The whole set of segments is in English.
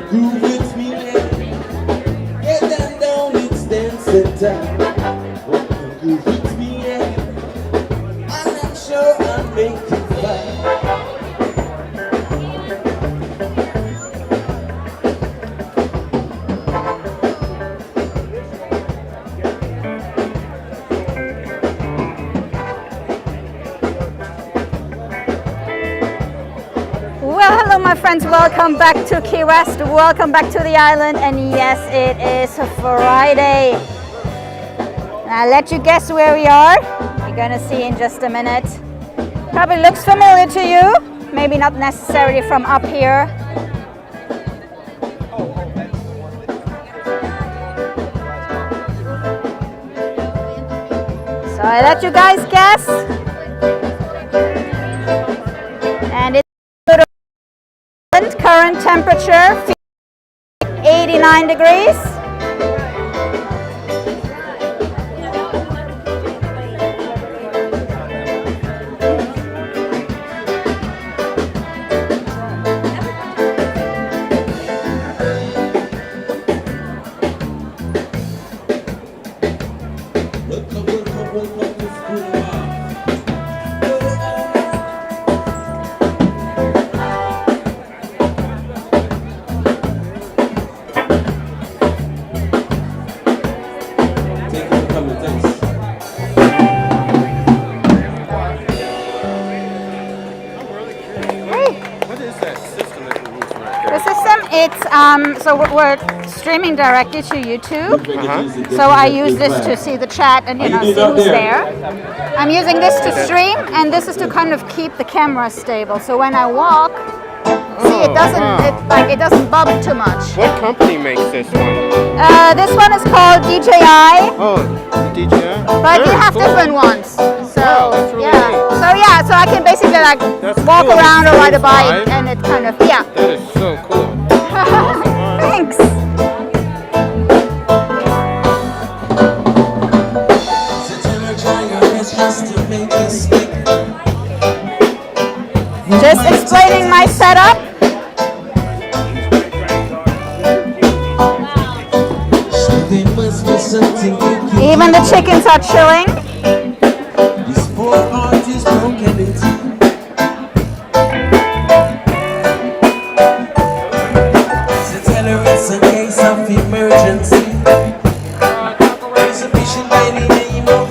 groove with me now. Get them down, it's dance time. Groove with me now. And I'm sure I'll make you fine. Well, hello my friends, welcome back to Key West, welcome back to the island, and yes, it is a Friday. I'll let you guess where we are. You're gonna see in just a minute. Probably looks familiar to you, maybe not necessarily from up here. So I let you guys guess. And it's current temperature 89 degrees. So we're streaming directly to YouTube. So I use this to see the chat and see who's there. I'm using this to stream, and this is to kind of keep the camera stable. So when I walk, see it doesn't bump too much. What company makes this one? This one is called DJI. Oh, DJI. But you have different ones. So that's really neat. So I can basically walk around or ride a bike, and it kind of That is so cool. Thanks. Just explaining my setup. Even the chickens are chilling. This poor heart is broken in two. It's a case of emergency. Reservation by the name of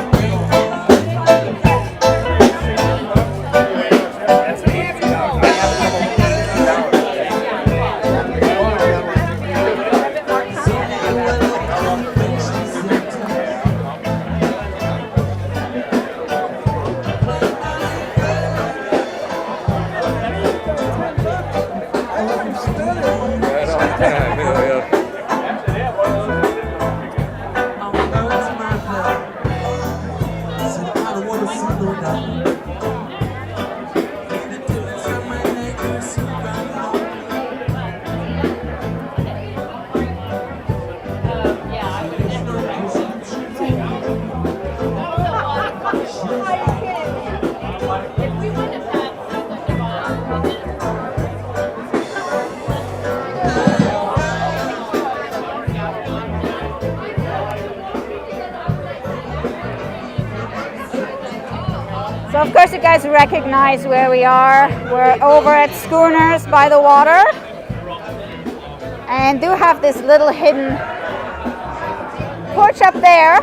So of course you guys recognize where we are. We're over at Schooners by the water, and do have this little hidden porch up there.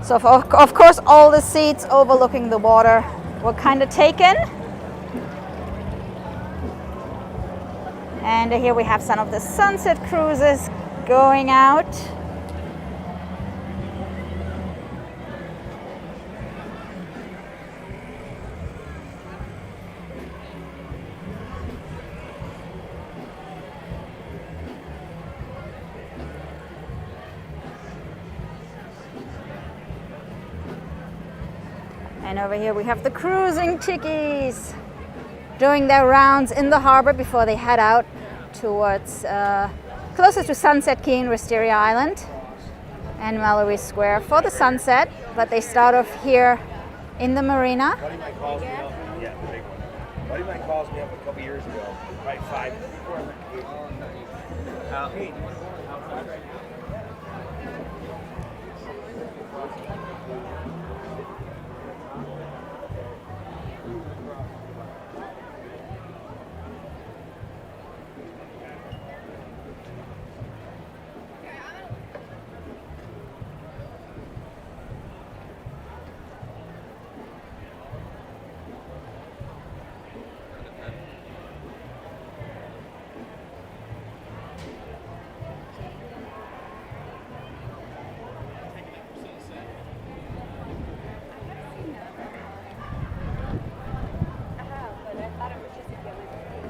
So of course all the seats overlooking the water were kind of taken. And here we have some of the sunset cruises going out. And over here we have the cruising chickies doing their rounds in the harbor before they head out towards closer to Sunset Key in Wisteria Island. and Mallory Square for the sunset, but they start off here in the marina. Buddy Mike calls me up. Yeah, the big one. Buddy Mike calls me up a couple years ago, right 5 before I went to Cape.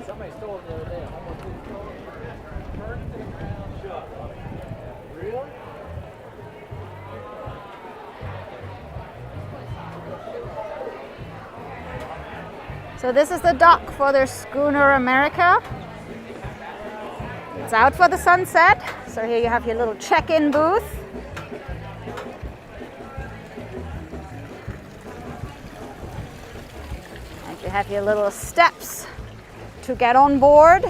Somebody stole it the other day. How much did you stole it? Burned to the ground. Shut up. Really? So this is the dock for their schooner America. It's out for the sunset. So here you have your little check-in booth. And you have your little steps to get on board.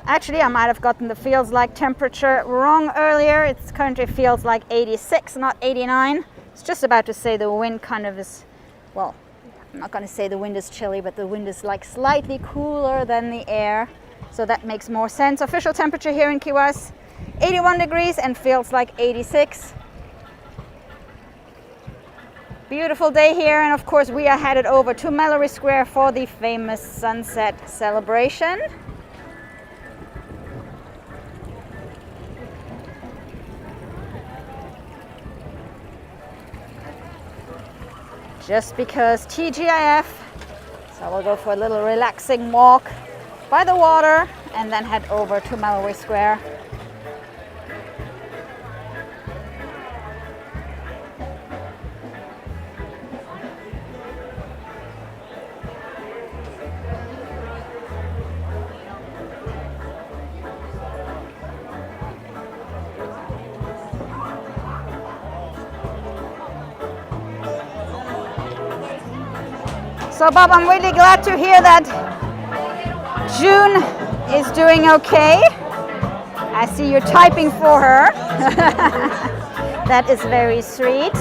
Actually, I might have gotten the feels like temperature wrong earlier. It's currently feels like 86, not 89. It's just about to say the wind kind of is, well, I'm not going to say the wind is chilly, but the wind is like slightly cooler than the air. So that makes more sense. Official temperature here in Key West, 81 degrees and feels like 86. Beautiful day here, and of course we are headed over to Mallory Square for the famous sunset celebration. Just because TGIF, so we'll go for a little relaxing walk by the water and then head over to Mallory Square. So Bob, I'm really glad to hear that June is doing okay. I see you're typing for her. That is very sweet.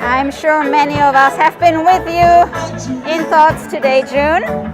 I'm sure many of us have been with you in thoughts today, June.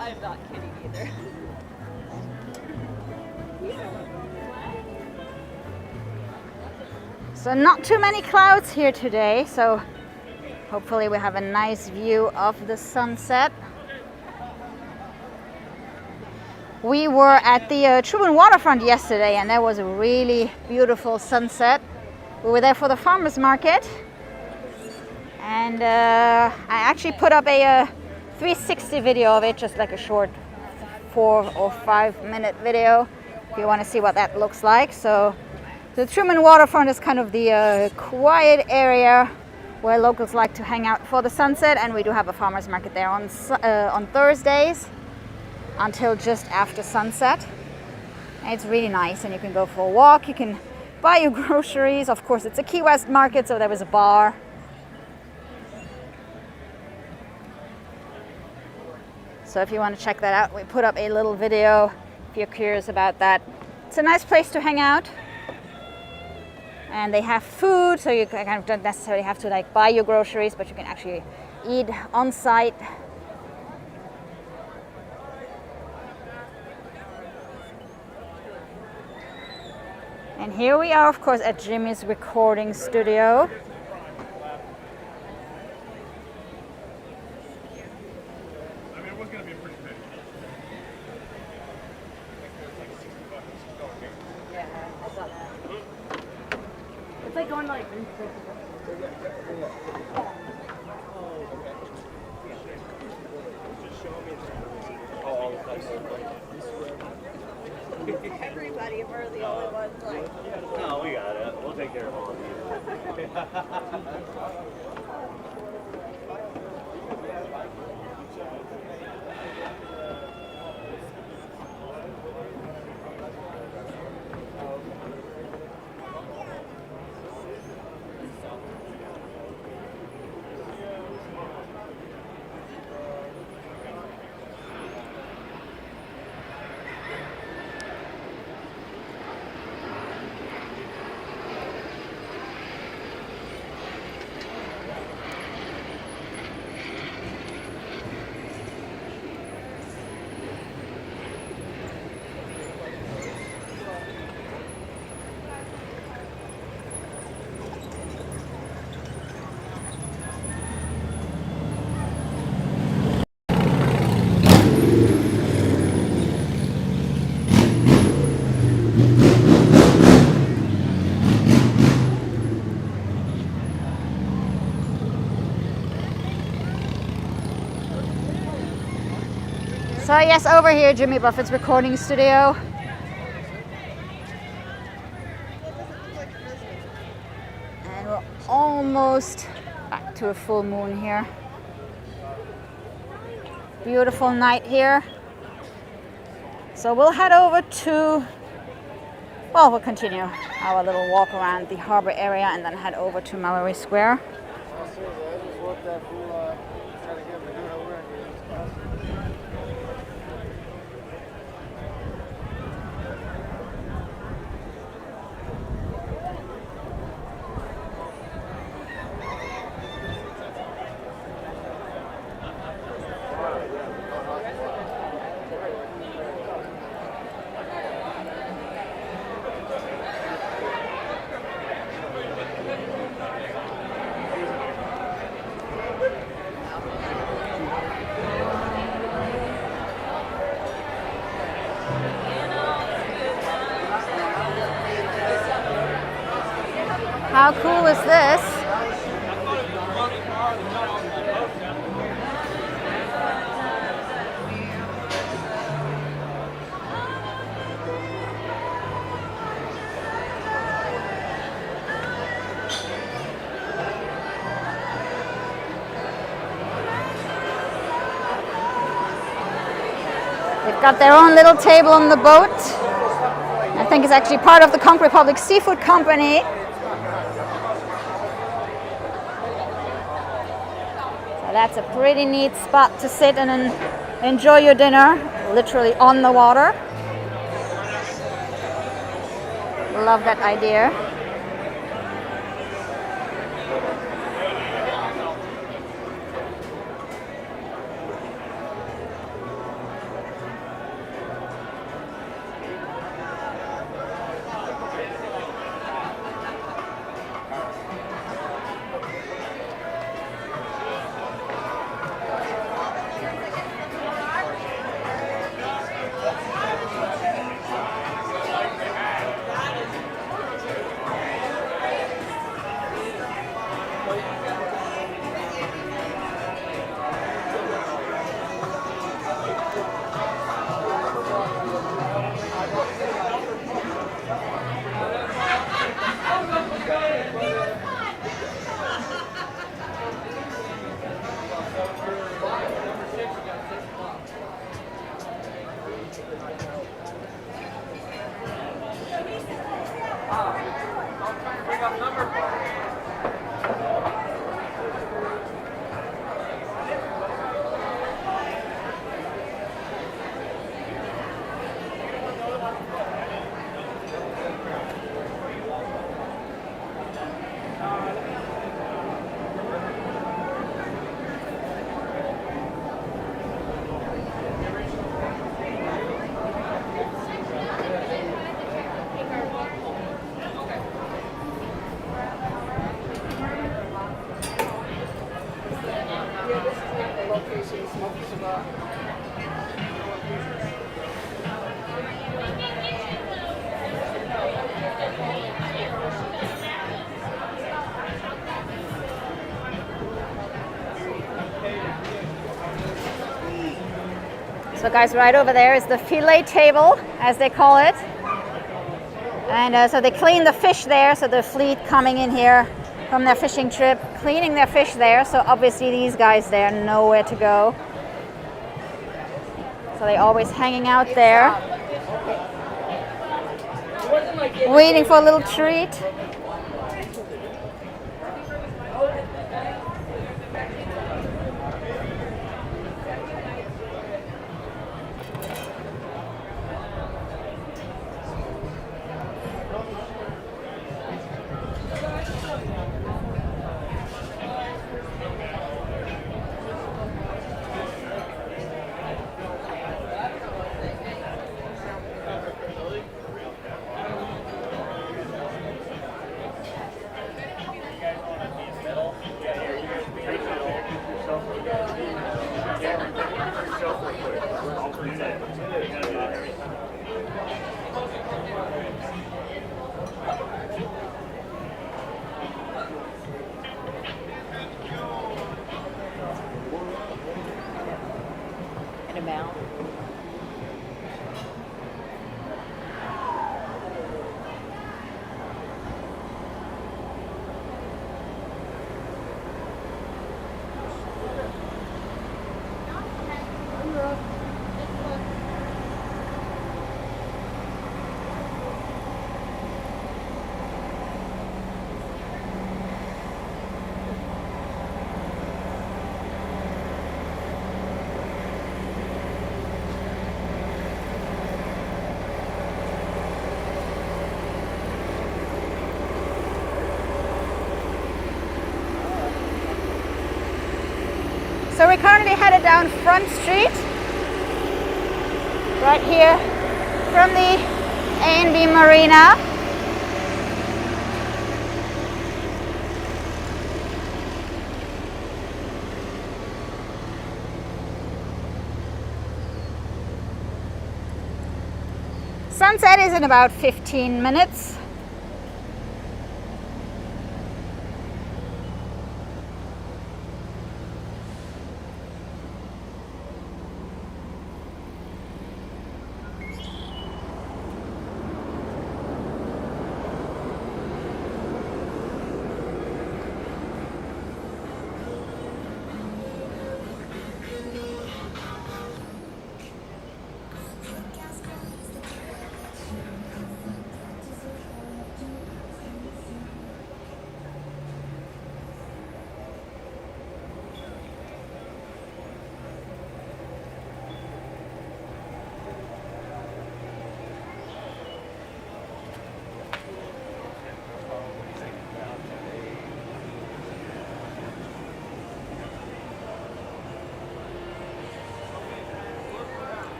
I'm not kidding either. So not too many clouds here today, so hopefully we have a nice view of the sunset. We were at the Trubin waterfront yesterday and there was a really beautiful sunset. We were there for the farmers market, and I actually put up a 360 video of it, just like a short 4 or 5 minute video if you want to see what that looks like. So the Truman waterfront is kind of the quiet area where locals like to hang out for the sunset, and we do have a farmers market there on Thursdays until just after sunset. It's really nice, and you can go for a walk, you can buy your groceries. Of course, it's a Key West market, so there was a bar. So if you want to check that out, we put up a little video if you're curious about that. It's a nice place to hang out. And they have food, so you kind of don't necessarily have to like buy your groceries, but you can actually eat on site. And here we are, of course, at Jimmy's recording studio. It's like going like. Everybody, we're the only ones like. No, we got it. We'll take care of all of you. So yes, over here, Jimmy Buffett's recording studio. And we're almost back to a full moon here. Beautiful night here. So we'll head over to, well, we'll continue our little walk around the harbor area and then head over to Mallory Square. How cool is this? They've got their own little table on the boat. I think it's actually part of the Conch Republic Seafood Company. So that's a pretty neat spot to sit and enjoy your dinner, literally on the water. Love that idea. So guys, right over there is the fillet table, as they call it. And so they clean the fish there, so the fleet coming in here from their fishing trip, cleaning their fish there. So obviously these guys there know where to go. So they're always hanging out there, waiting for a little treat. So we're currently headed down Front Street, right here from the A&B Marina. Sunset is in about 15 minutes.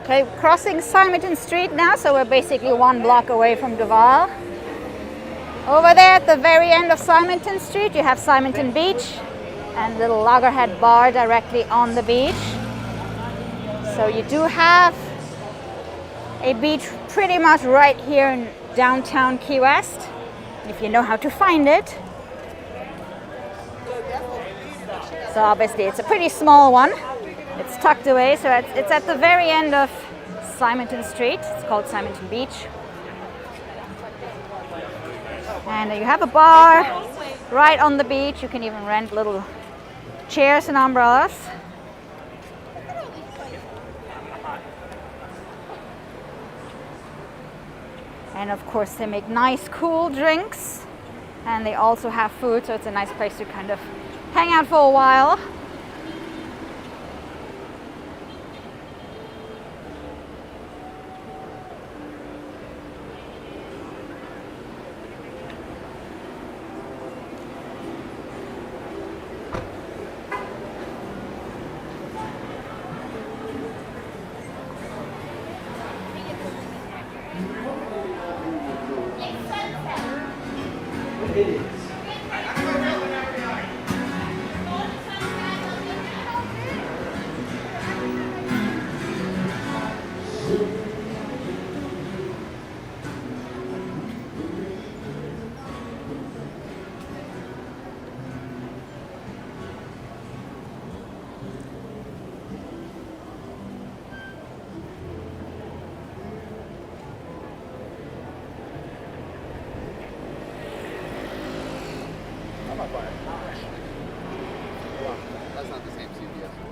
Okay, crossing Simonton Street now, so we're basically 1 block away from Duval. Over there at the very end of Simonton Street, you have Simonton Beach and little Loggerhead Bar directly on the beach. So you do have a beach pretty much right here in downtown Key West, if you know how to find it. So obviously it's a pretty small one. It's tucked away, so it's at the very end of Simonton Street. It's called Simonton Beach. And you have a bar right on the beach. You can even rent little chairs and umbrellas. And of course they make nice cool drinks. And they also have food, so it's a nice place to kind of hang out for a while.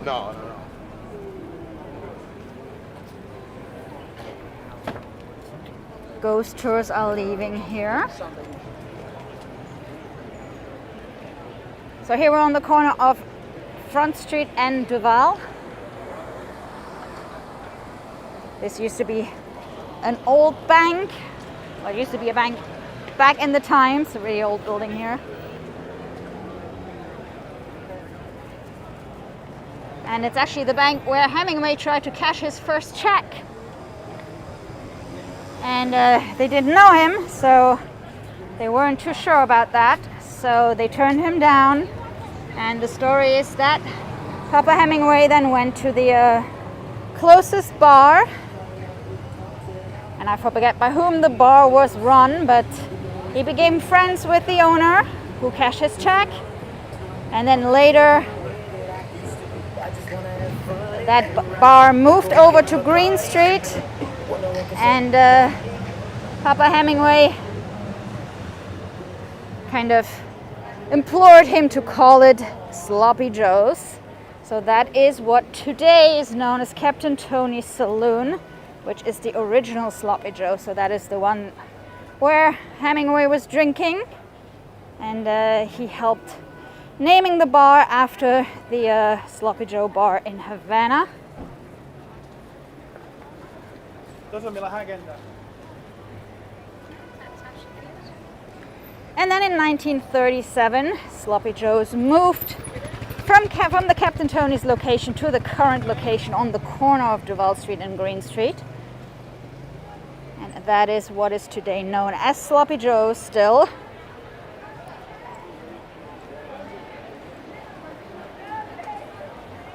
No. Ghost tours are leaving here. So here we're on the corner of Front Street and Duval. This used to be an old bank. Well, it used to be a bank back in the times, a really old building here. And it's actually the bank where Hemingway tried to cash his first check. And they didn't know him, so they weren't too sure about that. So they turned him down. And the story is that Papa Hemingway then went to the closest bar. And I forget by whom the bar was run, but he became friends with the owner who cashed his check. And then later, that bar moved over to Green Street, and Papa Hemingway kind of implored him to call it Sloppy Joe's. So that is what today is known as Captain Tony's Saloon, which is the original Sloppy Joe. So that is the one where Hemingway was drinking, and he helped naming the bar after the Sloppy Joe bar in Havana. And then in 1937, Sloppy Joe's moved from the Captain Tony's location to the current location on the corner of Duval Street and Green Street. And that is what is today known as Sloppy Joe's still.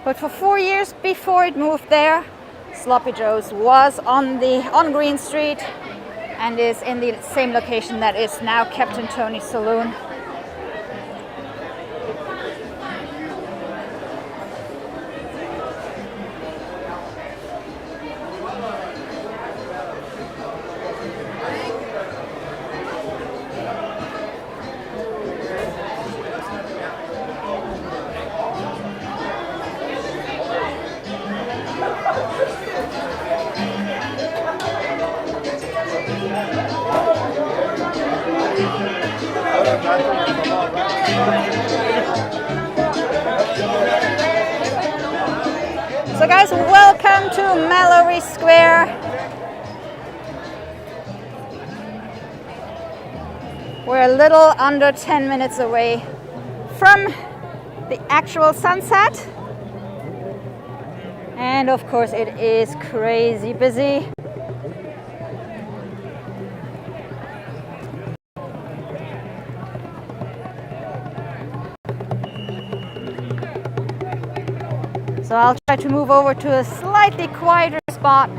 But for 4 years before it moved there, Sloppy Joe's was on Green Street and is in the same location that is now Captain Tony's Saloon. So guys, welcome to Mallory Square. We're a little under 10 minutes away from the actual sunset. And of course it is crazy busy. So I'll try to move over to a slightly quieter spot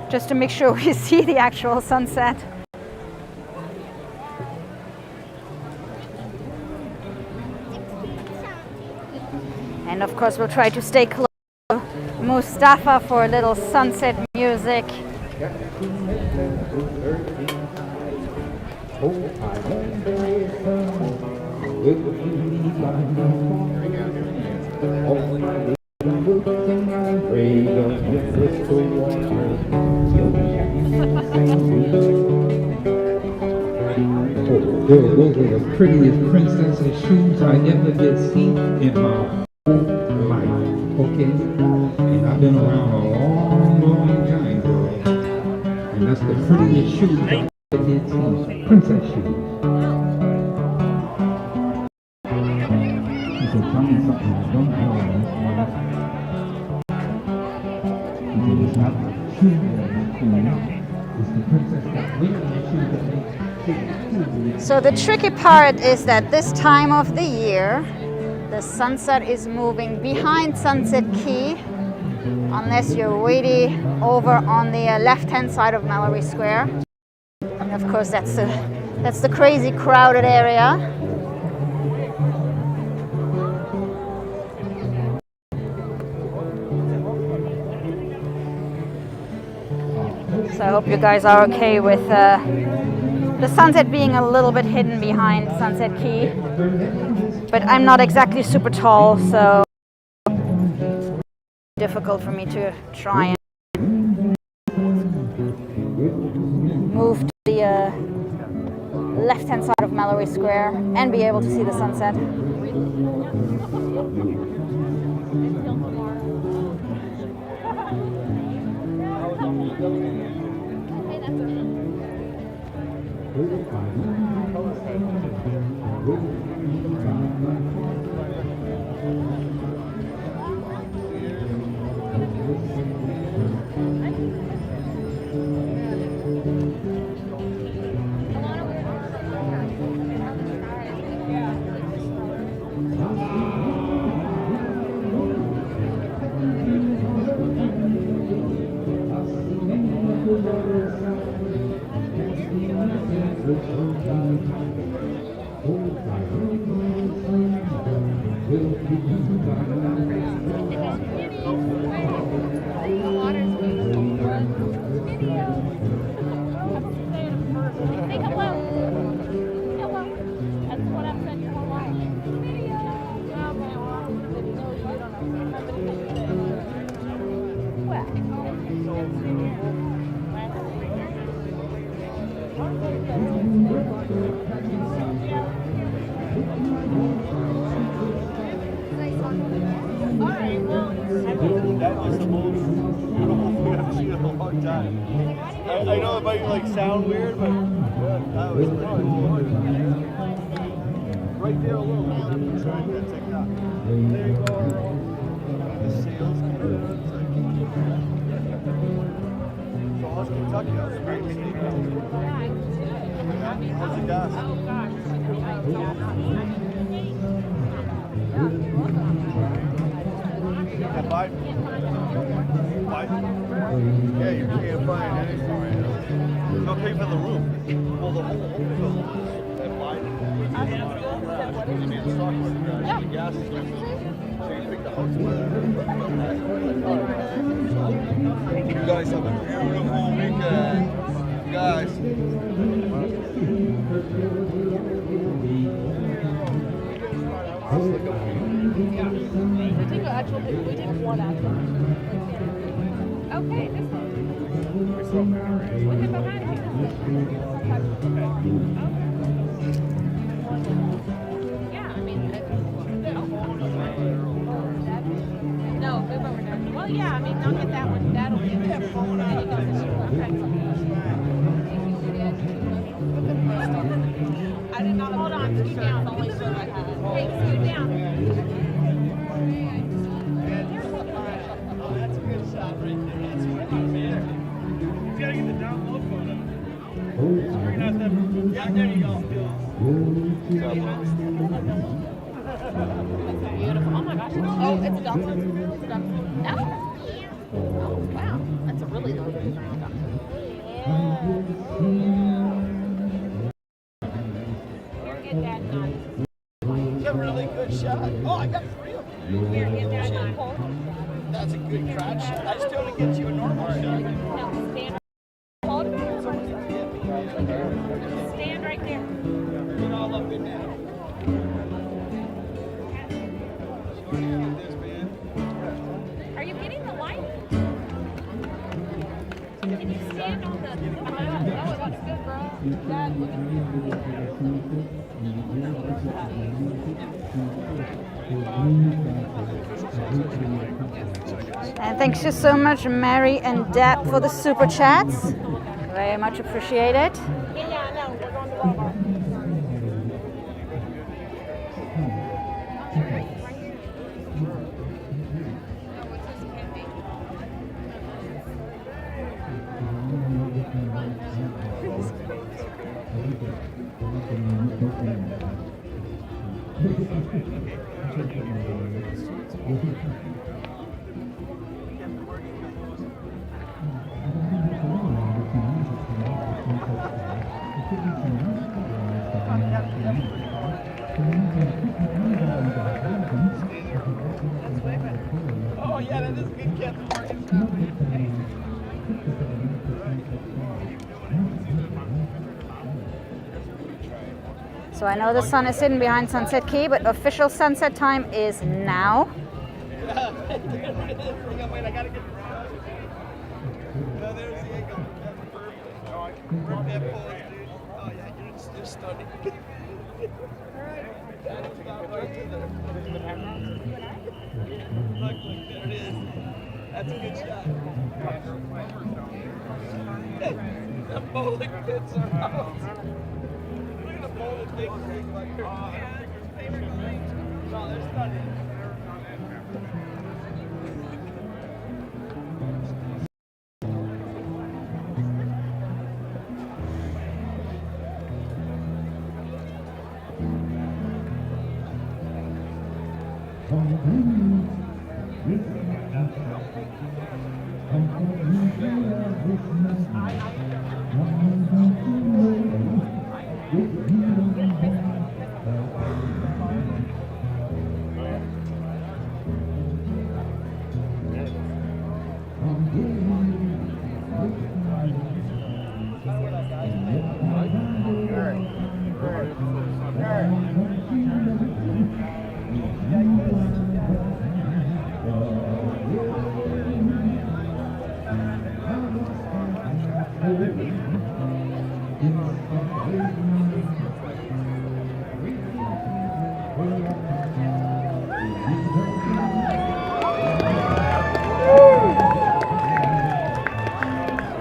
just to make sure we see the actual sunset. And of course we'll try to stay close to Mustafa for a little sunset music. Those are the prettiest princess's shoes I ever did see in my whole life, okay? And I've been around a long, long time, girl. And that's the prettiest shoes I ever did see, princess shoes. He said, tell me something I don't know. He said, it's not the shoe that is cool, it's the princess that wears the shoe that makes it. So the tricky part is that this time of the year, the sunset is moving behind Sunset Key, unless you're way over on the left-hand side of Mallory Square. And of course, that's the crazy crowded area. So I hope you guys are okay with the sunset being a little bit hidden behind Sunset Key. But I'm not exactly super tall, so difficult for me to try and move to the left-hand side of Mallory Square and be able to see the sunset. That was the most beautiful thing I've seen in a long time. I know it might like sound weird, but that was right there a little bit. I'm trying to take that. There you go. The sails. So how's Kentucky? That was a great state. How's the gas? Yeah, you can't find anything right now. They'll pay for the room. Well, the whole bill is Biden. They made the stock market crash. The gas is going to. So you pick the house with you guys have a beautiful weekend. Guys. Yeah. We take an actual picture. We take one actual picture. Okay, this one. Look at behind you. Yeah, I mean, no, move over there. Well, yeah, I mean, I'll get that one. That'll be there. I did not hold on. Scoot down. Only so I have. Hey, scoot down. That's a good shot right there. That's right there. You gotta get the down low photo. Yeah, there you go. Beautiful. Oh my gosh. Oh, it's a Delta. It's a Delta. Oh. Oh, wow. That's a really nice Delta. Get that nice. That's a really good shot. Oh, I got 3 of them. Here, get that nice. That's a good crotch shot. I just want to get you a normal shot. Now stand. Hold it. Stand right there. Get all up in there. Are you getting the light? Can you stand on the? Oh, it looks good, bro. Dad, look And thanks you so much, Mary and Deb, for the super chats. Very much appreciated. Yeah, I know. We're going to Walmart. Oh, yeah, that is a good Captain Morgan. So I know the sun is hidden behind Sunset Key, but official sunset time is now. Wait, I gotta get the garage. No, there's the angle. That's perfect. Oh, I can grab that pose, dude. Oh, yeah, you're stunning. That's not right either. Look, there it is. That's a good shot. Hey, the bowling pits are out. Look at the bowling things like here. No, they're stunning.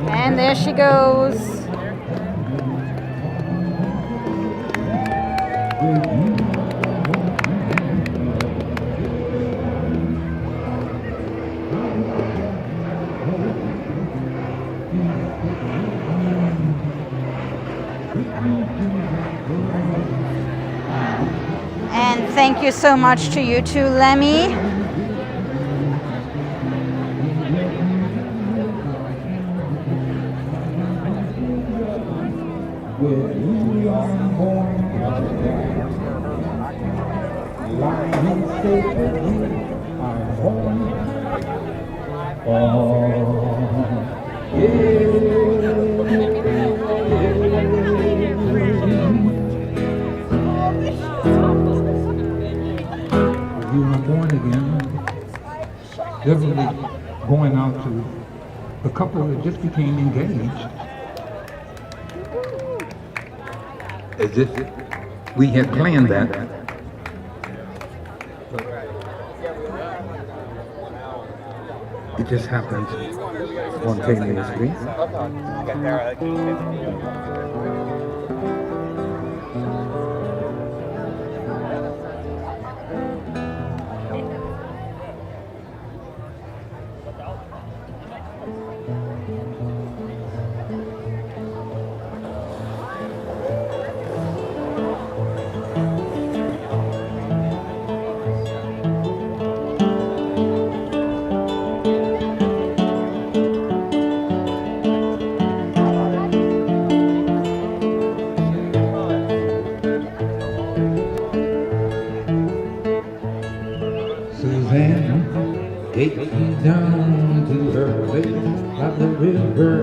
And there she goes. And thank you so much to you too, Lemmy. You are born again. Definitely going out to the couple that just became engaged. As if we had planned that. It just happened spontaneously. Suzanne, take you down to her place by the river.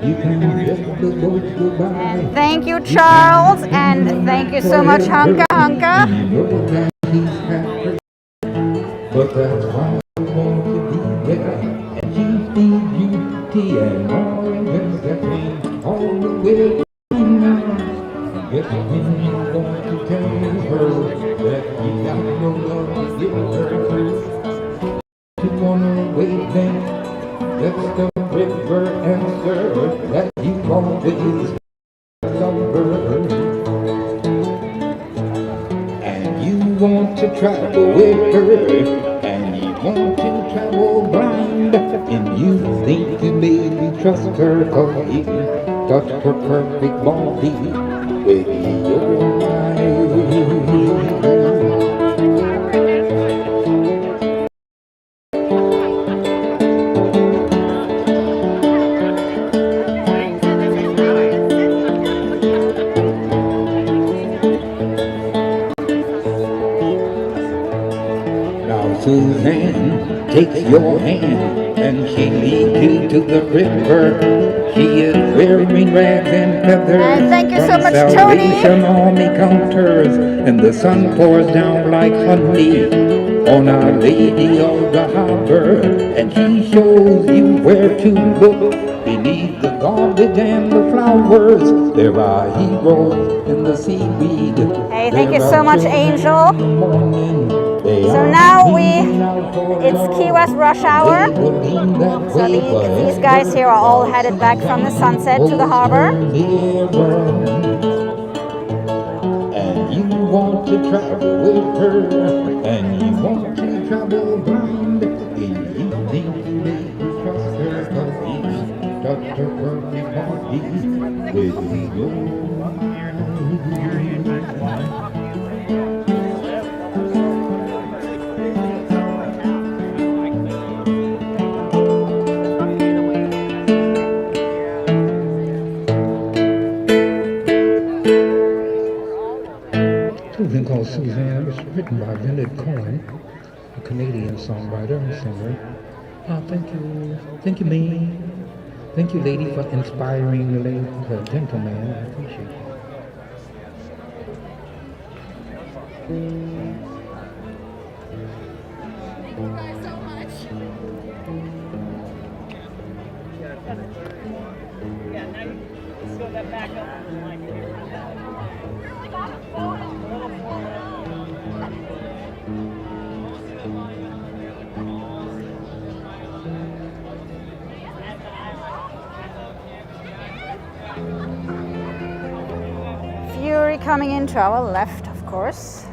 You can get the boat goodbye. And thank you, Charles, and thank you so much, Hunka Hunka. But that's why I want to be there. And she's the beauty and oranges that came all the way now. Guess when you're going to tell her that you got no love to give her. You wanna wait then, that's the river answer that you always love her. And you want to travel with her, and you want to travel blind, and you think you maybe trust her, cause you touch her perfect body with your eyes. Suzanne takes your hand and she leads you to the river. She is wearing rags and feathers. And thank you so from much, Salvation Army counters, and the sun pours down like honey on Our Lady of the Harbor. and she shows you where to look. Beneath the garbage and the flowers, there are heroes in the seaweed. Hey, thank you so much, Angel. So now it's Key West rush hour. So these guys here are all headed back from the Sunset to the harbor. And you want to travel with her, and you want to travel blind. And you think that you trust her, but you touch her perfect body with your Something called Suzanne. It's written by Leonard Cohen, a Canadian songwriter and singer. Thank you, me. Thank you, lady, for inspiring the gentleman. I appreciate it. Thank you guys so much. Yeah, now you fill that back up. Fury coming into our left, of course.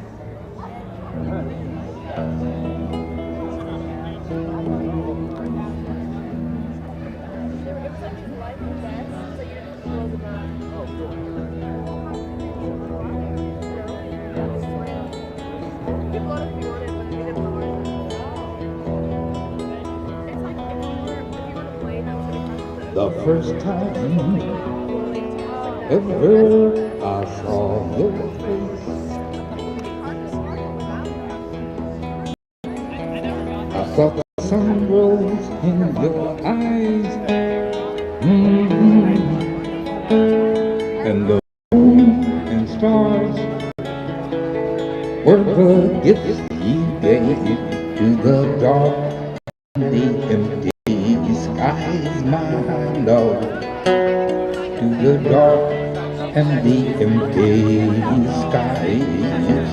The first time ever I saw your face, I saw the sun rose in your eyes, and the moon and stars were the gifts you gave to the dark and the empty skies, my love, to the dark and the empty skies.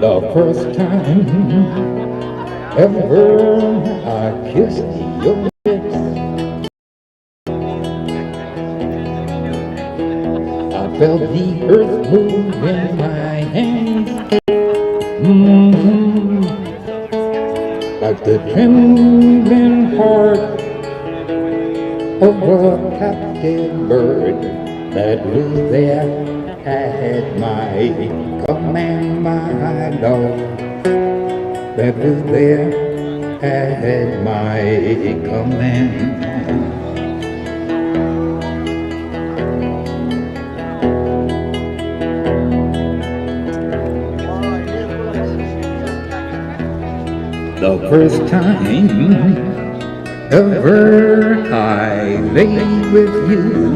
The first time ever I kissed your lips, I felt the earth move in my hands, like the trembling heart of a captive bird that was there at my command, my love, that was there at my command. The first time ever I lay with you,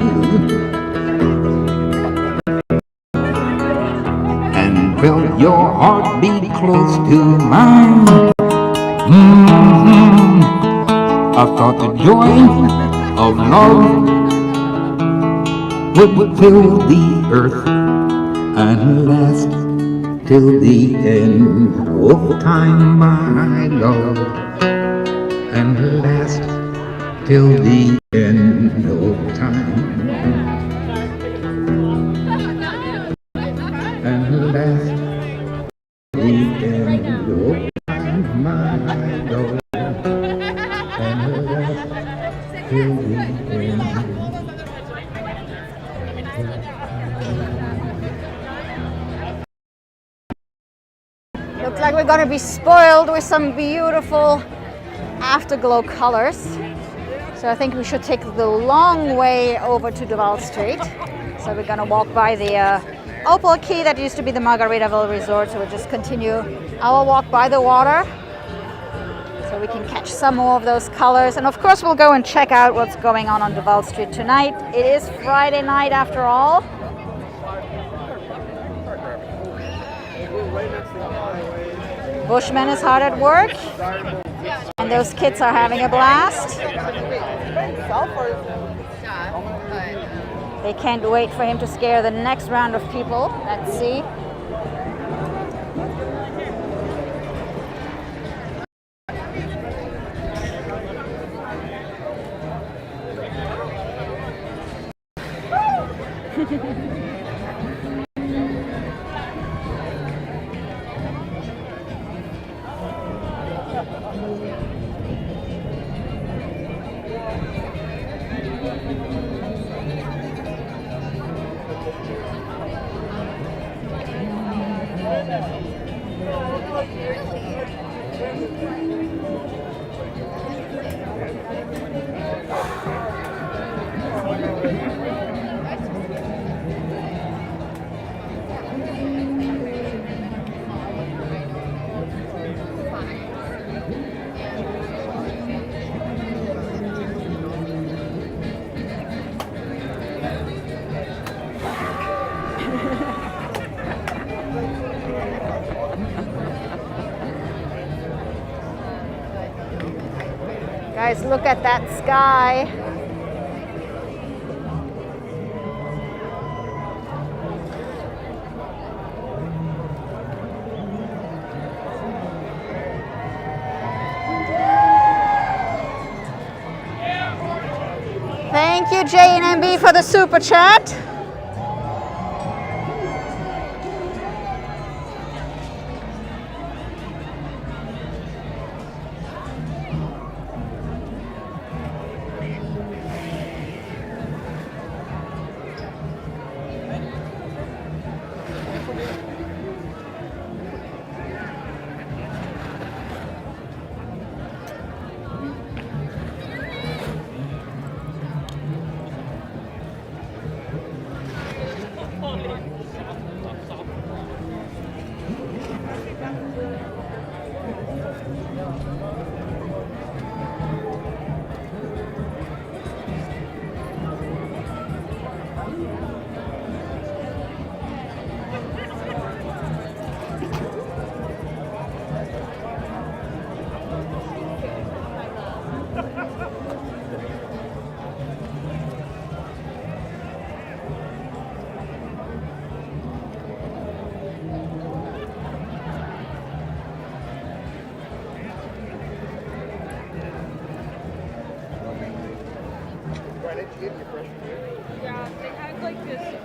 and felt your heart beat close to mine. I thought the joy of love would fill the earth and last till the end of time, my love, and last till the end of time, and last till the end of time, my love, and last till the end. Looks like we're gonna be spoiled with some beautiful afterglow colors. So I think we should take the long way over to Duval Street. So we're gonna walk by the Opal Key that used to be the Margaritaville Resort. So we'll just continue our walk by the water. So so we can catch some more of those colors. And of course, we'll go and check out what's going on Duval Street tonight. It is Friday night after all. Bushman is hard at work, and those kids are having a blast. They can't wait for him to scare the next round of people. Let's see. Guys, look at that sky. Thank you, JNMB, for the super chat. Yeah, they had like this.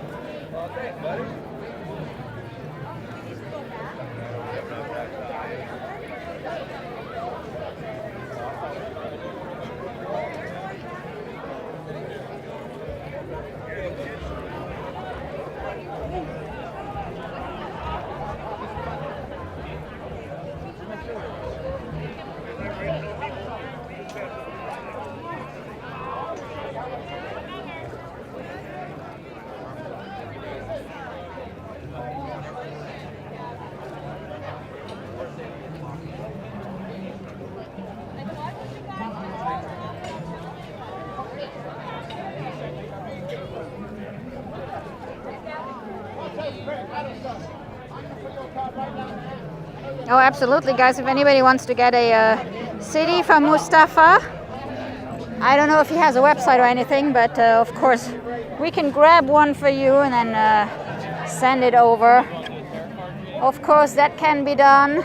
Oh, absolutely, guys. If anybody wants to get a CD from Mustafa, I don't know if he has a website or anything, but of course, we can grab one for you and then send it over. Of course, that can be done.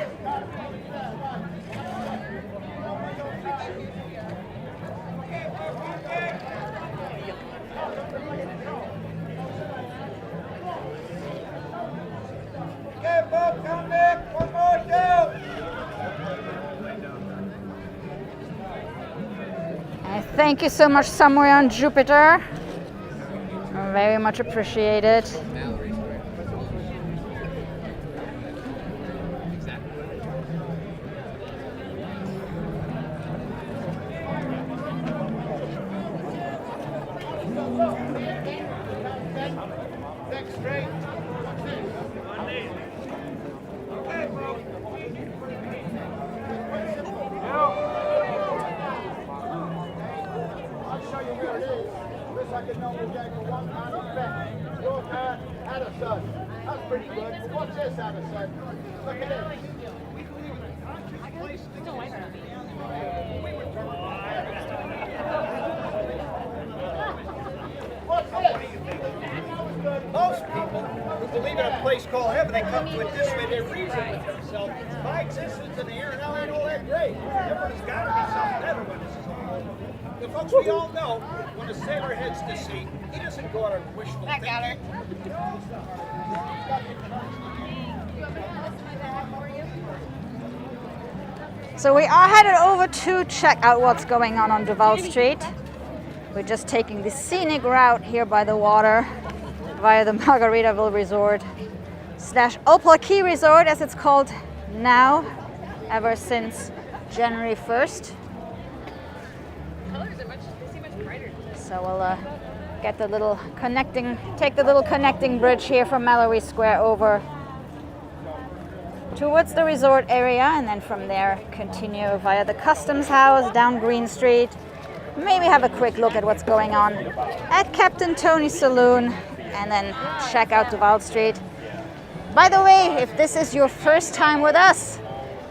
Thank you so much, Somewhere on Jupiter. Very much appreciated. Mallory Square. Exactly. a normal game for £1 bet. Your Addison. That's pretty good. But what's this, Addison? Look at this. What's this? Most people who believe in a place called heaven, they come to it this way, they reason with themselves. My existence in the here and now ain't all that great. There's got to be something better when this is all over. The folks, we all know when a sailor heads to sea, he doesn't go out on wishful thinking. So we are headed over to check out what's going on Duval Street. We're just taking the scenic route here by the water via the Margaritaville Resort / Opal Key Resort, as it's called now, ever since January 1st. So we'll take the little connecting bridge here from Mallory Square over towards the resort area, and then from there continue via the Customs House down Green Street. Maybe have a quick look at what's going on at Captain Tony's Saloon, and then check out Duval Street. By the way, if this is your first time with us,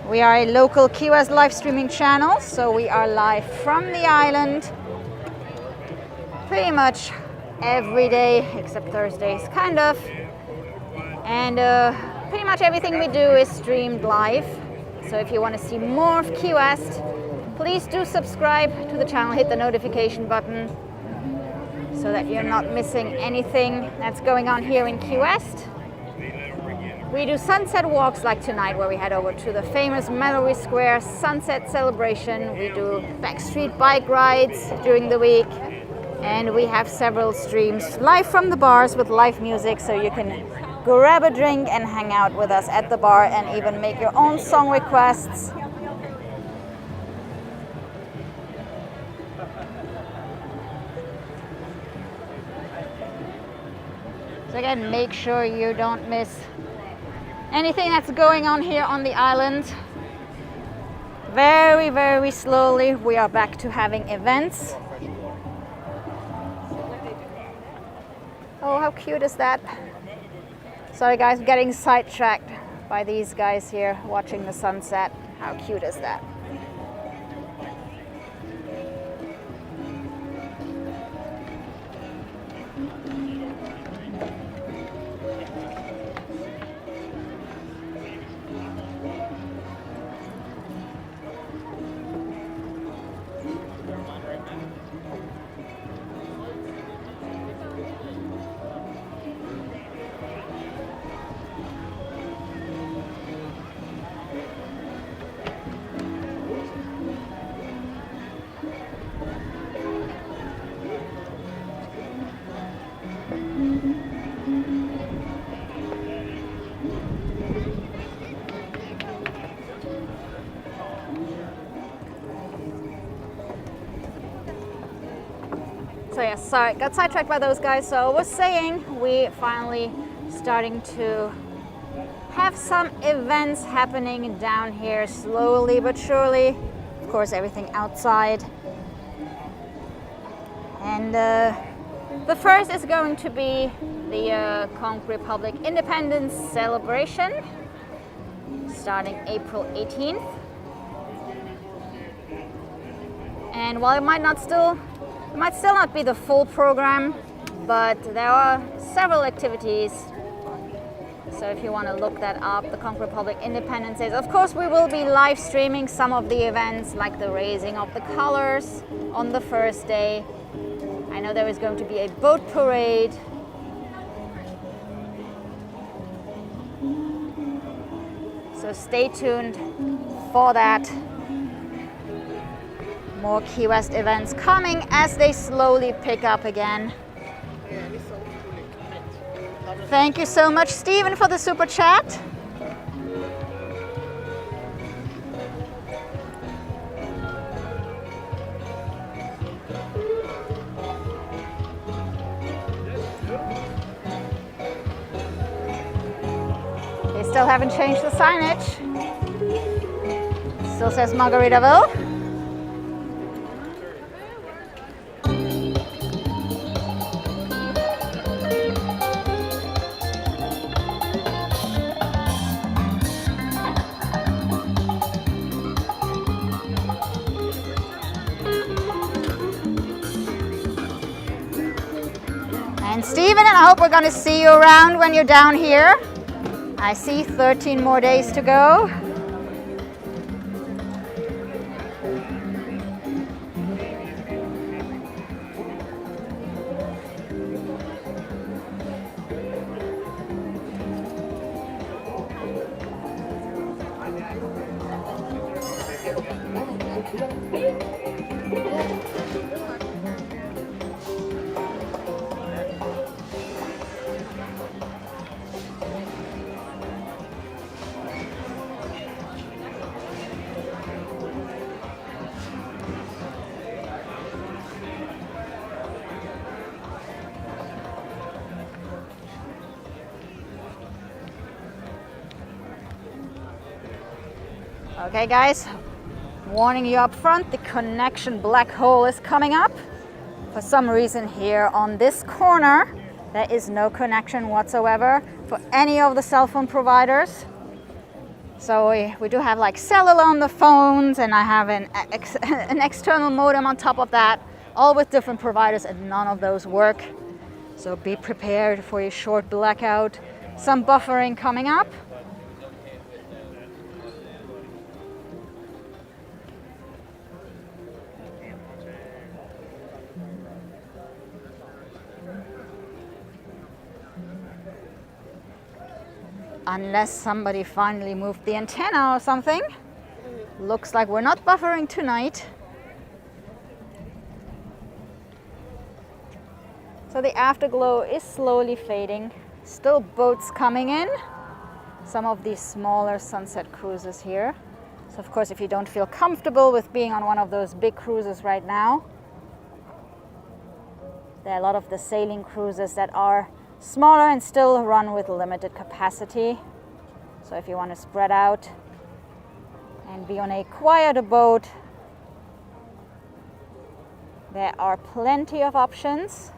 we are a local Key West live streaming channel, so we are live from the island pretty much every day except Thursdays, kind of. And pretty much everything we do is streamed live. So if you want to see more of Key West, please do subscribe to the channel, hit the notification button so that you're not missing anything that's going on here in Key West. We do sunset walks like tonight, where we head over to the famous Mallory Square sunset celebration. We do backstreet bike rides during the week. And we have several streams live from the bars with live music, so you can grab a drink and hang out with us at the bar and even make your own song requests. So again, make sure you don't miss anything that's going on here on the island. Very, very slowly we are back to having events. Oh, how cute is that? Sorry guys, I'm getting sidetracked by these guys here watching the sunset. How cute is that? So yeah, sorry, got sidetracked by those guys. So I was saying, we finally starting to have some events happening down here slowly but surely. Of course, everything outside. And the first is going to be the Conch Republic Independence Celebration, starting April 18th. And while it might still not be the full program, but there are several activities. So if you want to look that up, the Conch Republic Independence Days. Of course, we will be live streaming some of the events, like the raising of the colors on the first day. I know there is going to be a boat parade. So stay tuned for that. More Key West events coming as they slowly pick up again. Thank you so much, Stephen, for the super chat. They still haven't changed the signage. Still says Margaritaville. And Steven, and I hope we're going to see you around when you're down here. I see 13 more days to go. Okay guys, warning you up front, the connection black hole is coming up. For some reason here on this corner, there is no connection whatsoever for any of the cell phone providers. So we do have like cellular on the phones, and I have an external modem on top of that, all with different providers, and none of those work. So be prepared for a short blackout, some buffering coming up. Unless somebody finally moved the antenna or something. Looks like we're not buffering tonight. So the afterglow is slowly fading. Still boats coming in. Some of these smaller sunset cruises here. So of course, if you don't feel comfortable with being on one of those big cruises right now, there are a lot of the sailing cruises that are smaller and still run with limited capacity. So if you want to spread out and be on a quieter boat, there are plenty of options.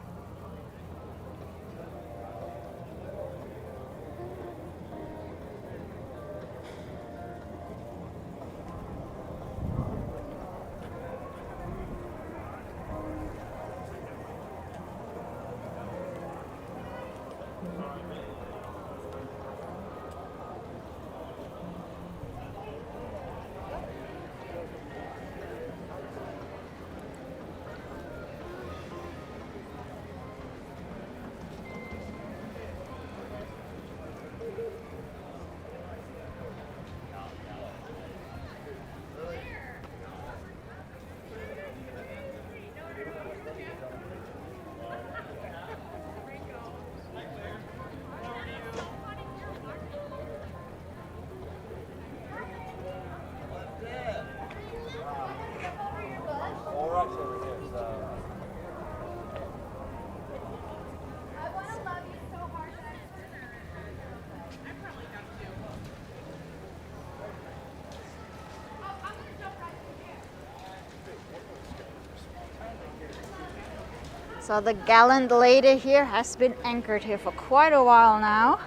So the gallant lady here has been anchored here for quite a while now.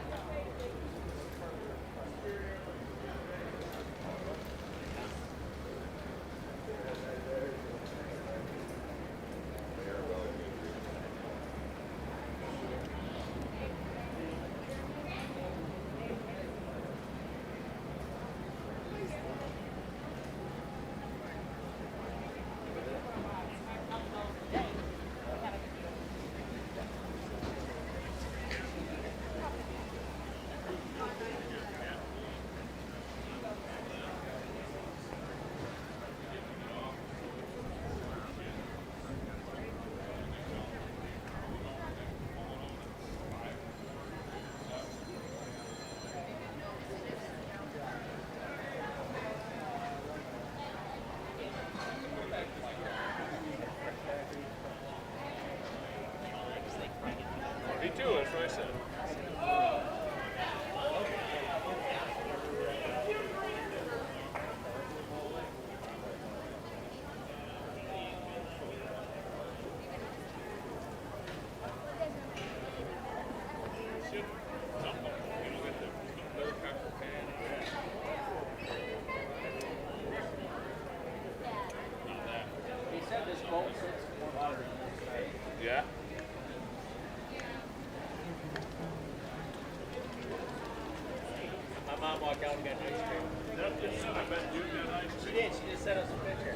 Me too, that's what I said. He said this boat sits 400. Yeah? She did. She just sent us a picture.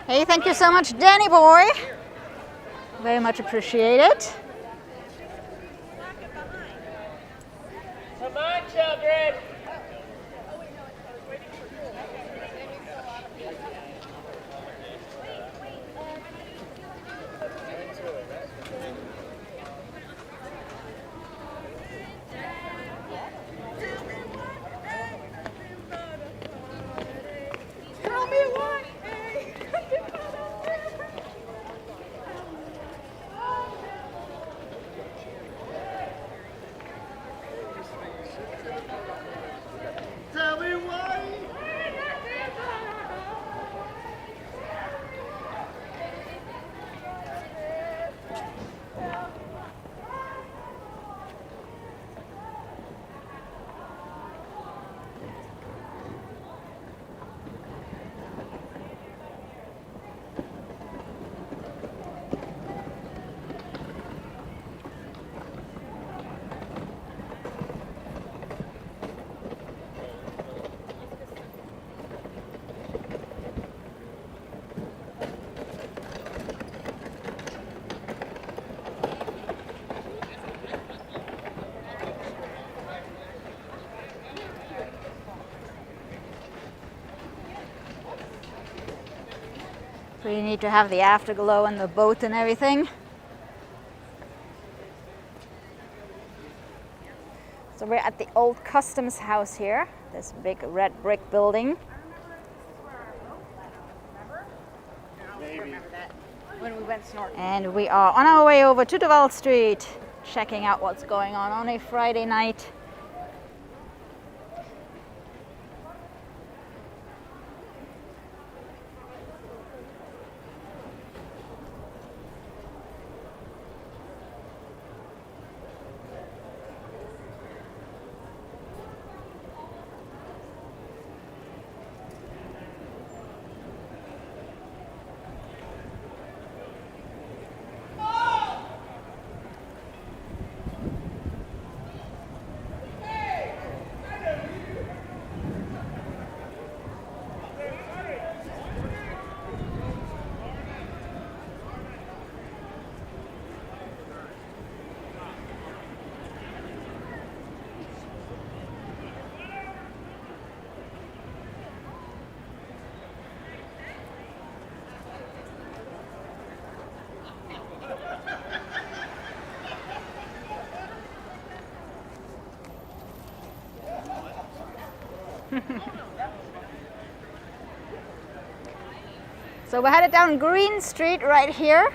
Hey, thank you so much, Danny boy. Very much appreciated. Come on, children. Tell me what. Tell me why. So you need to have the afterglow and the boat and everything. So we're at the old customs house here, this big red brick building. When we went snorkeling. And we are on our way over to Duval Street, checking out what's going on a Friday night. So we're headed down Green Street right here.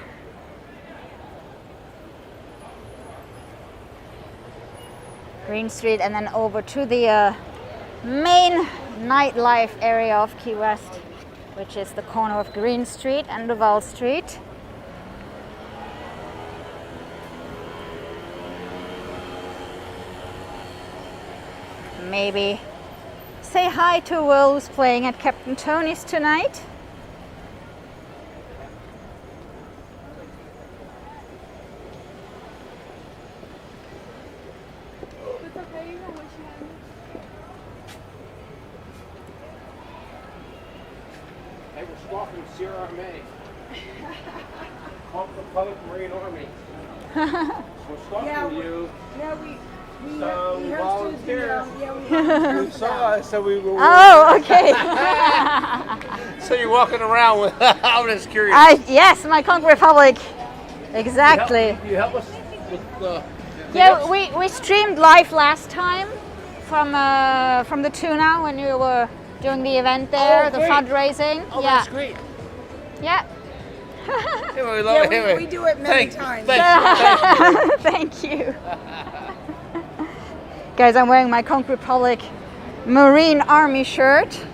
Green Street and then over to the main nightlife area of Key West, which is the corner of Green Street and Duval Street. Maybe say hi to Will, who's playing at Captain Tony's tonight. It's okay, you know what you want. They were swapping CRMA. Public Marine Army. We're swapping you. Yeah, we Some rehearsed volunteers. we saw us, so we were. Oh, okay. So you're walking around with. I'm just curious. Yes, my Conch Republic. Exactly. You help us with the. Yeah, we streamed live last time from the tuna when you were doing the event there, Oh, the great. fundraising. Oh, yeah. that's great. Yeah. Anyway, we love it. Anyway. we do it many Thanks. times. Thank you. Guys, I'm wearing my Conch Republic Marine Army shirt.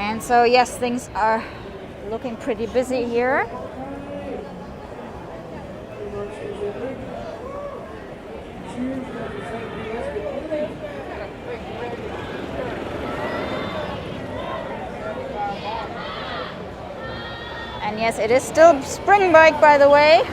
And so yes, things are looking pretty busy here. And yes, it is still spring break, by the way.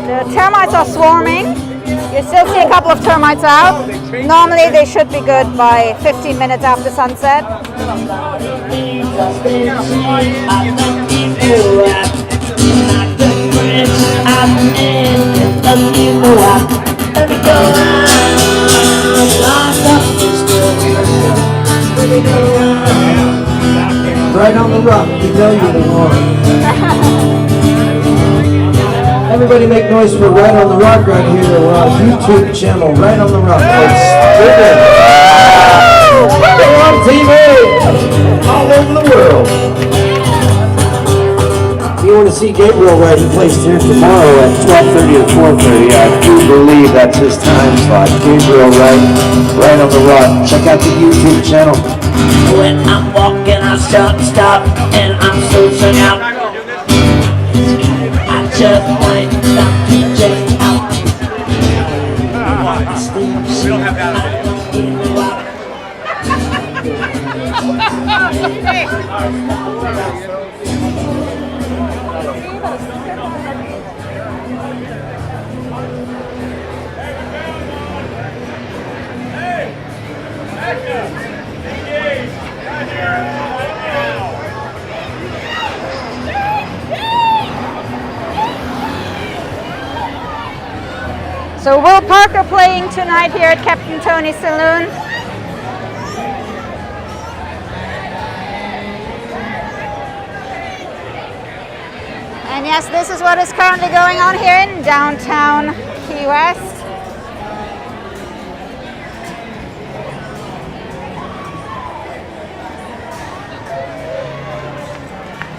The termites are swarming. You still see a couple of termites out. Normally they should be good by 15 minutes after sunset. Right on the rock, you know you're the one. Everybody make noise for Right on the Rock right here. We're on YouTube channel, Right on the Rock. We're on TV all over the world. If you want to see Gabriel Wright, he plays here tomorrow at 12:30 or 4:30. I do believe that's his time slot. Gabriel Wright, Right on the Rock. Check out the YouTube channel. When I'm walking, I stop, and I'm so strung out. I just might stop to check out. We don't have that So Will Parker playing tonight here at Captain Tony's Saloon. And yes, this is what is currently going on here in downtown Key West.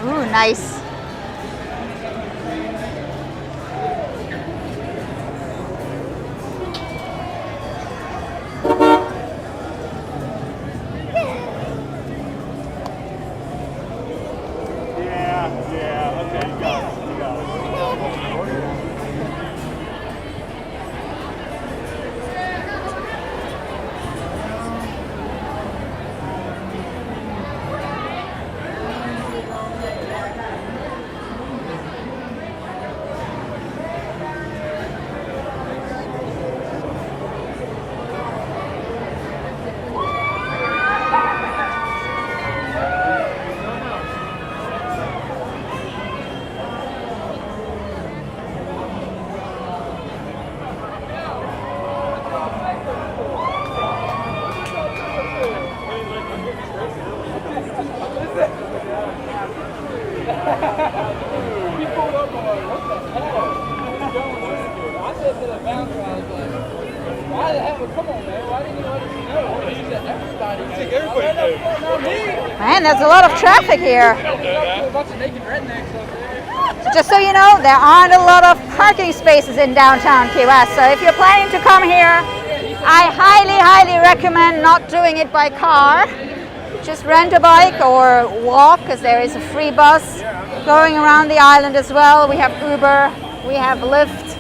Ooh, nice. Man, there's a lot of traffic here. So just so you know, there aren't a lot of parking spaces in downtown Key West. So if you're planning to come here, I highly recommend not doing it by car. Just rent a bike or walk, because there is a free bus going around the island as well. We have Uber, we have Lyft.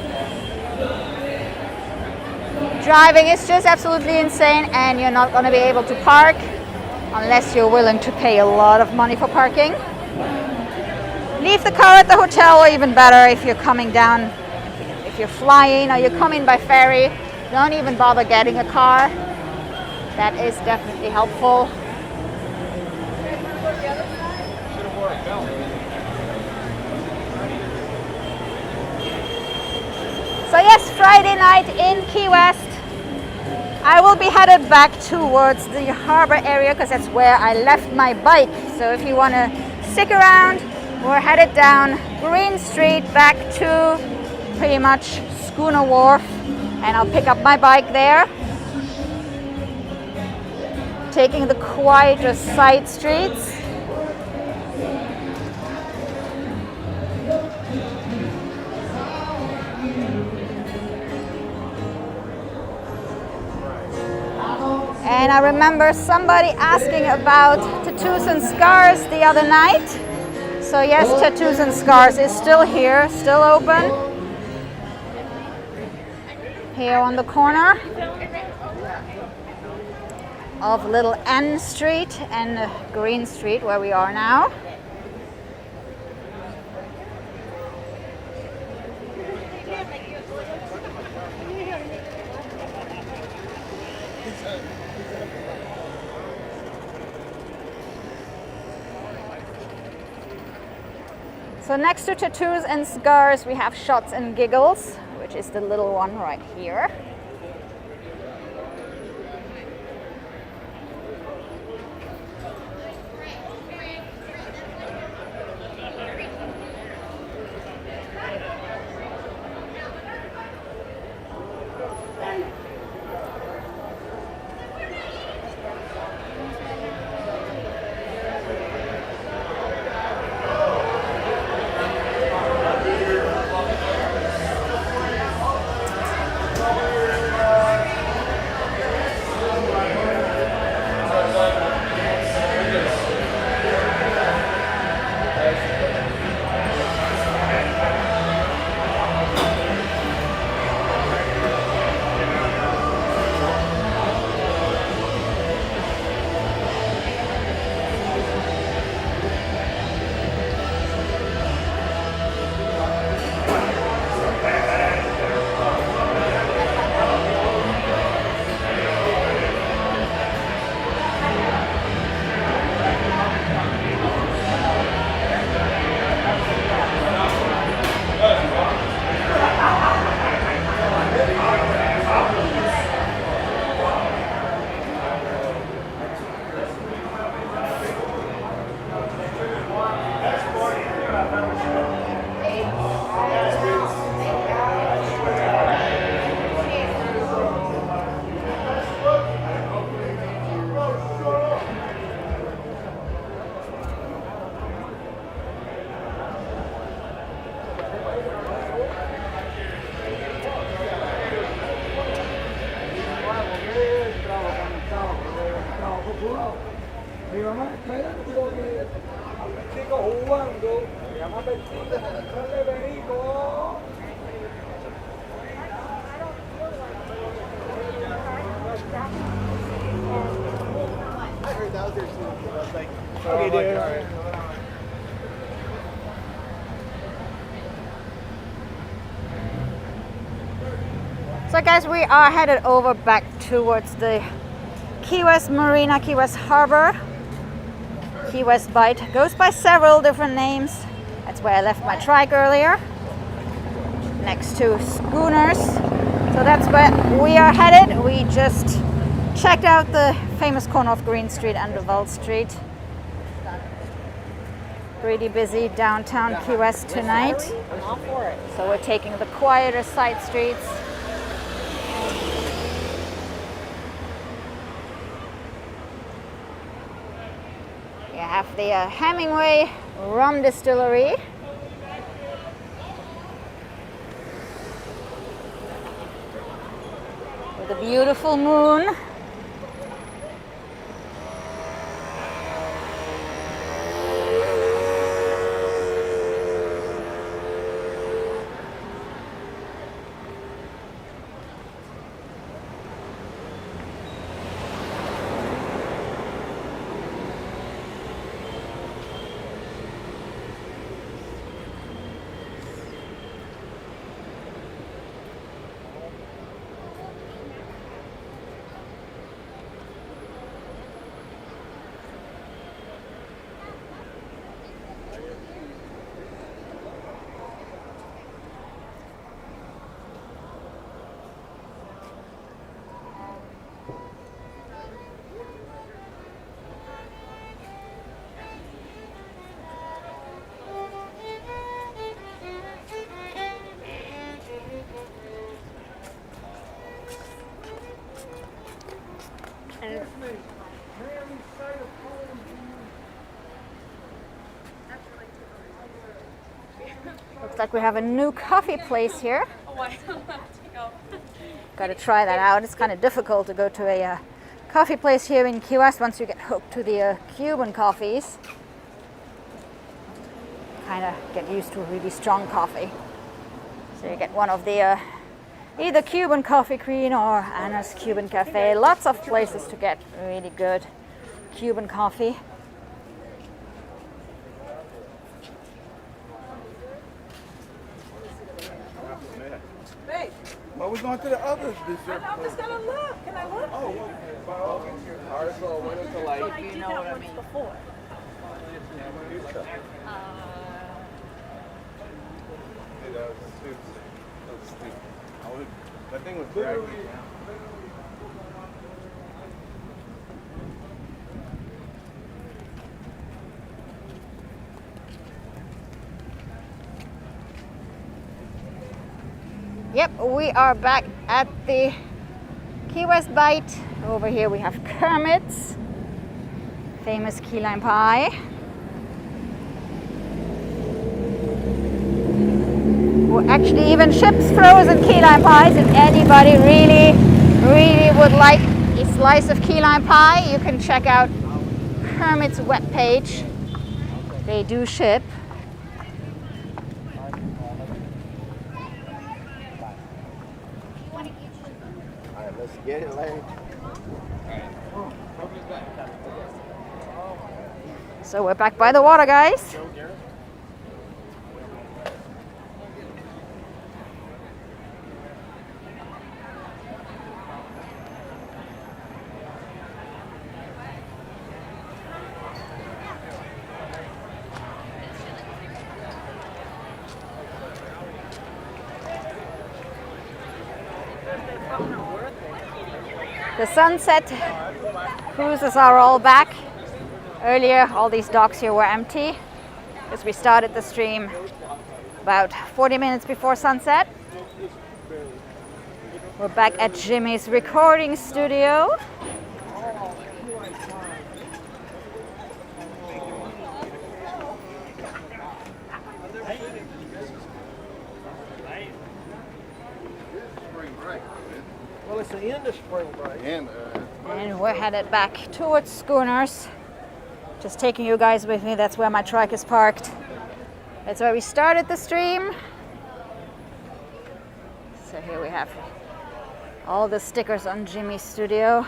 Driving is just absolutely insane, and you're not going to be able to park unless you're willing to pay a lot of money for parking. Leave the car at the hotel, or even better, if you're coming down, if you're flying or you're coming by ferry, don't even bother getting a car. That is definitely helpful. So yes, Friday night in Key West. I will be headed back towards the harbor area because that's where I left my bike. So if you want to stick around. We're headed down Green Street back to pretty much Schooner Wharf, and I'll pick up my bike there, taking the quieter side streets. And I remember somebody asking about Tattoos and Scars the other night. So yes, Tattoos and Scars is still here, still open. Here on the corner of Little N Street and Green Street, where we are now. So next to Tattoos and Scars, we have Shots and Giggles, which is the little one right here. So guys, we are headed over back towards the Key West Marina, Key West Harbor. Key West Bight goes by several different names. That's where I left my trike earlier, next to Schooners. So that's where we are headed. We just checked out the famous corner of Green Street and Duval Street. Pretty busy downtown Key West tonight. So we're taking the quieter side streets. You have the Hemingway rum distillery. With a beautiful moon. Looks like we have a new coffee place here. Got to try that out. It's kind of difficult to go to a coffee place here in Key West once you get hooked to the Cuban coffees. Kind of get used to really strong coffee. So you get one of the either Cuban Coffee Queen or Anna's Cuban Cafe. Lots of places to get really good Cuban coffee. Hey, Well, we're going to the other dessert. I'm just gonna look. Can I look? Oh, well, Article went into like. Like, you know what I mean? Before. That thing was dragging me down. Yep, we are back at the Key West Bite. Over here we have Kermit's famous key lime pie. Who actually even ships frozen key lime pies. If anybody really would like a slice of key lime pie, you can check out Kermit's webpage. They do ship. Let's get it, Larry. So we're back by the water, guys. The sunset cruises are all back. Earlier, all these docks here were empty because we started the stream about 40 minutes before sunset. We're back at Jimmy's recording studio. Well, it's the end of spring break. And we're headed back towards Schooners. Just taking you guys with me. That's where my truck is parked. That's where we started the stream. So here we have all the stickers on Jimmy's studio.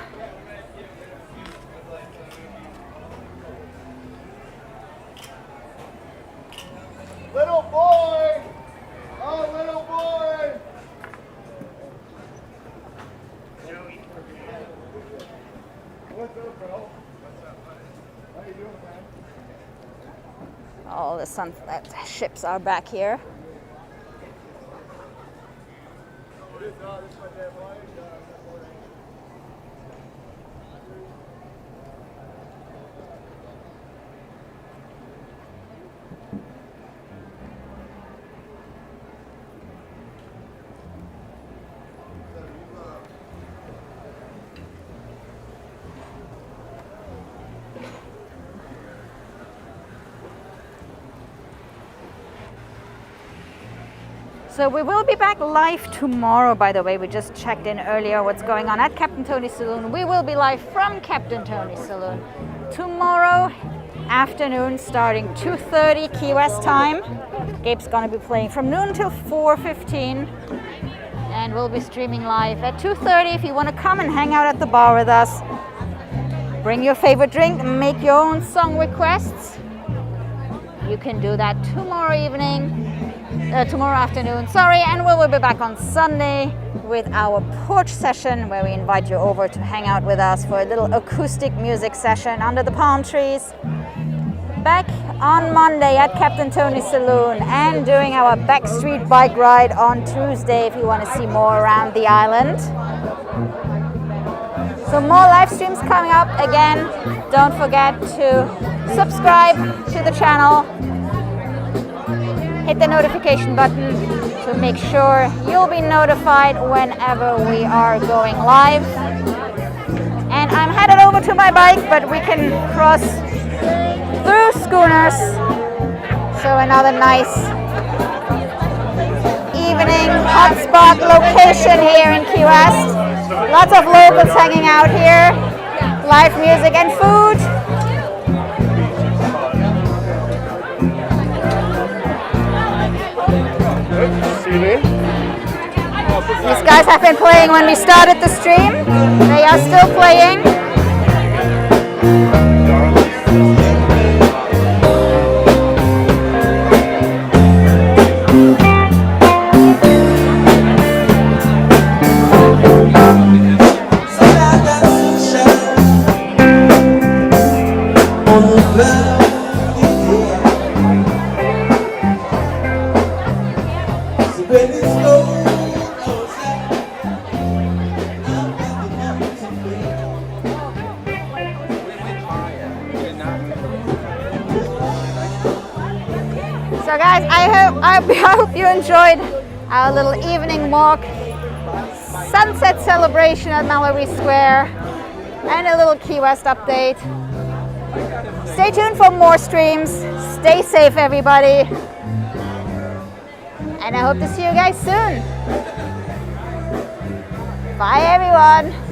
Little boy! Oh, little boy! What's up, bro? How you doing, man? All the sunset ships are back here. This is my dad, boy. So we will be back live tomorrow, by the way. We just checked in earlier what's going on at Captain Tony's Saloon. We will be live from Captain Tony's Saloon tomorrow afternoon starting 2:30 Key West time. Gabe's gonna be playing from noon till 4:15 and we'll be streaming live at 2:30. If you want to come and hang out at the bar with us, bring your favorite drink and make your own song requests. You can do that tomorrow afternoon, and we will be back on Sunday with our porch session where we invite you over to hang out with us for a little acoustic music session under the palm trees. Back on Monday at Captain Tony's Saloon and doing our backstreet bike ride on Tuesday if you want to see more around the island. So more live streams coming up. Again, don't forget to subscribe to the channel. Hit the notification button to make sure you'll be notified whenever we are going live. And I'm headed over to my bike, but we can cross through Schooners. So another nice evening hotspot location here in Key West. Lots of locals hanging out here. Live music and food. These guys have been playing when we started the stream. They are still playing. So guys, I hope you enjoyed our little evening walk, sunset celebration at Mallory Square, and a little Key West update. Stay tuned for more streams. Stay safe, everybody. And I hope to see you guys soon. Bye, everyone.